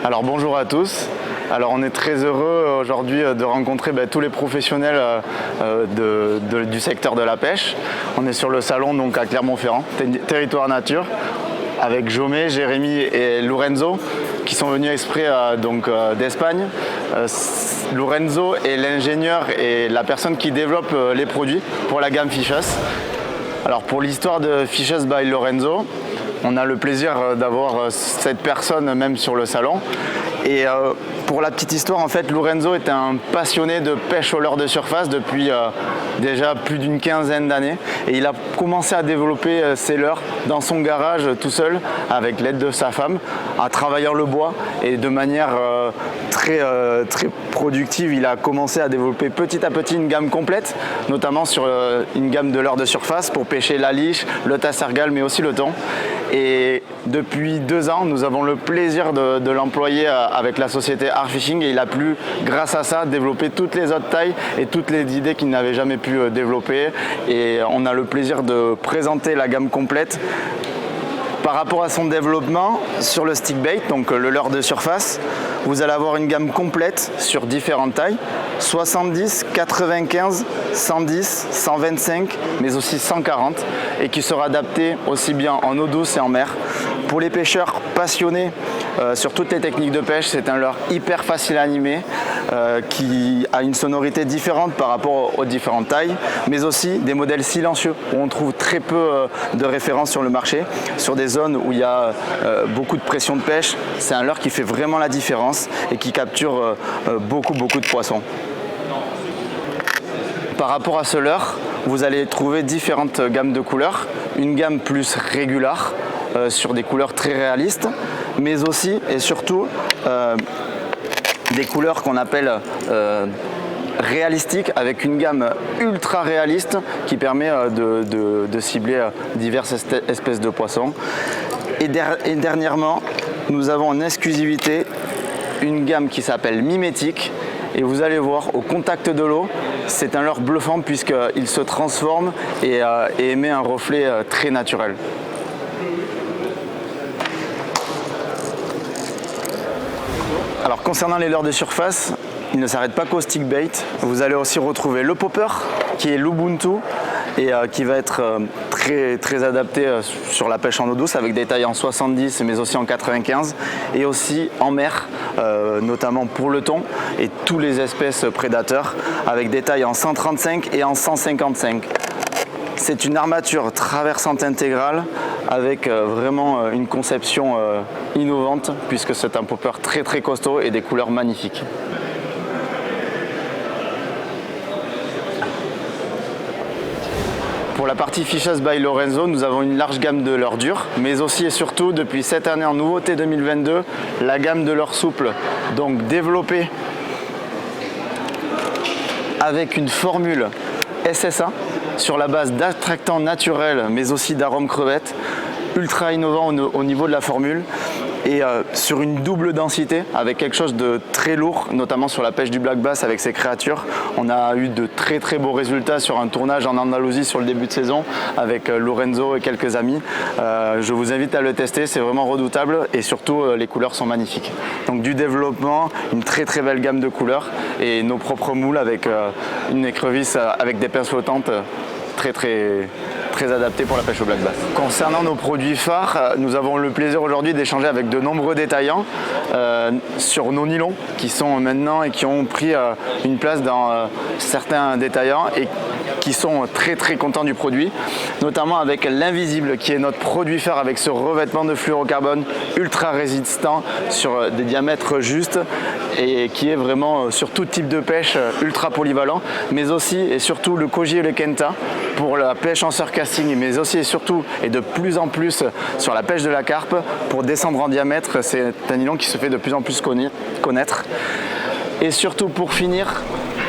Alors bonjour à tous. Alors on est très heureux aujourd'hui de rencontrer tous les professionnels du secteur de la pêche. On est sur le salon donc à Clermont-Ferrand, territoire nature, avec Jomé, Jérémy et Lorenzo qui sont venus exprès d'Espagne. Lorenzo est l'ingénieur et la personne qui développe les produits pour la gamme Fishes. Alors pour l'histoire de Fishes by Lorenzo, on a le plaisir d'avoir cette personne même sur le salon. Et pour la petite histoire, en fait, Lorenzo est un passionné de pêche au leurre de surface depuis déjà plus d'une quinzaine d'années. Et il a commencé à développer ses leurres dans son garage tout seul, avec l'aide de sa femme, en travaillant le bois. Et de manière très productive, il a commencé à développer petit à petit une gamme complète, notamment sur une gamme de leurre de surface pour pêcher la liche, le tassergal, mais aussi le thon. Et depuis 2 ans, nous avons le plaisir de l'employer avec la société Art Fishing et il a pu, grâce à ça, développer toutes les autres tailles et toutes les idées qu'il n'avait jamais pu développer. Et on a le plaisir de présenter la gamme complète. Par rapport à son développement sur le stick bait, donc le leurre de surface, vous allez avoir une gamme complète sur différentes tailles, 70, 95, 110, 125, mais aussi 140, et qui sera adaptée aussi bien en eau douce et en mer. Pour les pêcheurs passionnés sur toutes les techniques de pêche, c'est un leurre hyper facile à animer, qui a une sonorité différente par rapport aux différentes tailles, mais aussi des modèles silencieux où on trouve très peu de références sur le marché. Sur des zones où il y a beaucoup de pression de pêche, c'est un leurre qui fait vraiment la différence et qui capture beaucoup de poissons. Par rapport à ce leurre, vous allez trouver différentes gammes de couleurs, une gamme plus régulière sur des couleurs très réalistes, mais aussi et surtout des couleurs qu'on appelle réalistiques avec une gamme ultra réaliste qui permet de cibler diverses espèces de poissons. Et dernièrement, nous avons en exclusivité une gamme qui s'appelle Mimétique. Et vous allez voir, au contact de l'eau, c'est un leurre bluffant puisqu'il se transforme et émet un reflet très naturel. Alors concernant les leurres de surface, ils ne s'arrêtent pas qu'au stick bait. Vous allez aussi retrouver le popper qui est l'Ubuntu et qui va être très adapté sur la pêche en eau douce avec des tailles en 70 mais aussi en 95 et aussi en mer, notamment pour le thon et tous les espèces prédateurs avec des tailles en 135 et en 155. C'est une armature traversante intégrale avec vraiment une conception innovante puisque c'est un popper très costaud et des couleurs magnifiques. Pour la partie Fishes by Lorenzo, nous avons une large gamme de leurres durs, mais aussi et surtout depuis cette année en nouveauté 2022, la gamme de leurres souples, donc développée avec une formule SSA sur la base d'attractants naturels, mais aussi d'arômes crevettes, ultra innovant au niveau de la formule. Et sur une double densité avec quelque chose de très lourd, notamment sur la pêche du black bass avec ces créatures. On a eu de très beaux résultats sur un tournage en Andalousie sur le début de saison avec Lorenzo et quelques amis. Je vous invite à le tester, c'est vraiment redoutable et surtout les couleurs sont magnifiques. Donc du développement, une très belle gamme de couleurs et nos propres moules avec une écrevisse avec des pinces flottantes très adapté pour la pêche au black bass. Concernant nos produits phares, nous avons le plaisir aujourd'hui d'échanger avec de nombreux détaillants sur nos nylons qui sont maintenant et qui ont pris une place dans certains détaillants et qui sont très contents du produit, notamment avec l'invisible qui est notre produit phare avec ce revêtement de fluorocarbone ultra résistant sur des diamètres justes et qui est vraiment sur tout type de pêche ultra polyvalent, mais aussi et surtout le koji et le kenta pour la pêche en surcasting, mais aussi et surtout et de plus en plus sur la pêche de la carpe pour descendre en diamètre. C'est un nylon qui se fait de plus en plus connaître. Et surtout pour finir,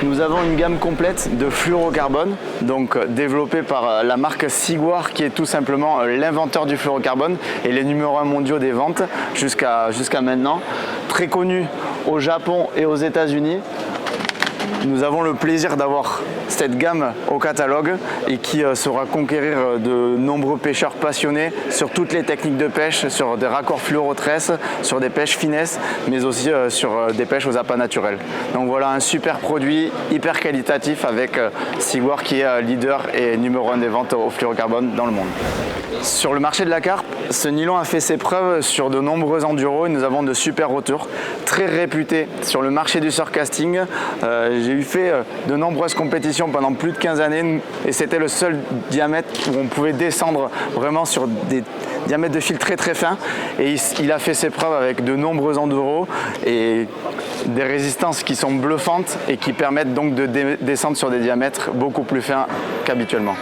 nous avons une gamme complète de fluorocarbone, donc développée par la marque Siguar qui est tout simplement l'inventeur du fluorocarbone et les numéros 1 mondiaux des ventes jusqu'à maintenant. Très connu au Japon et aux États-Unis. Nous avons le plaisir d'avoir cette gamme au catalogue et qui saura conquérir de nombreux pêcheurs passionnés sur toutes les techniques de pêche, sur des raccords fluorotresses, sur des pêches finesse, mais aussi sur des pêches aux appâts naturels. Donc voilà un super produit hyper qualitatif avec Seaguar qui est leader et numéro 1 des ventes au fluorocarbone dans le monde. Sur le marché de la carpe, ce nylon a fait ses preuves sur de nombreux enduros et nous avons de super retours, très réputés sur le marché du surcasting. J'ai eu fait de nombreuses compétitions pendant plus de 15 années et c'était le seul diamètre où on pouvait descendre vraiment sur des diamètres de fil très très fins et il a fait ses preuves avec de nombreux enduros et des résistances qui sont bluffantes et qui permettent donc de descendre sur des diamètres beaucoup plus fins qu'habituellement.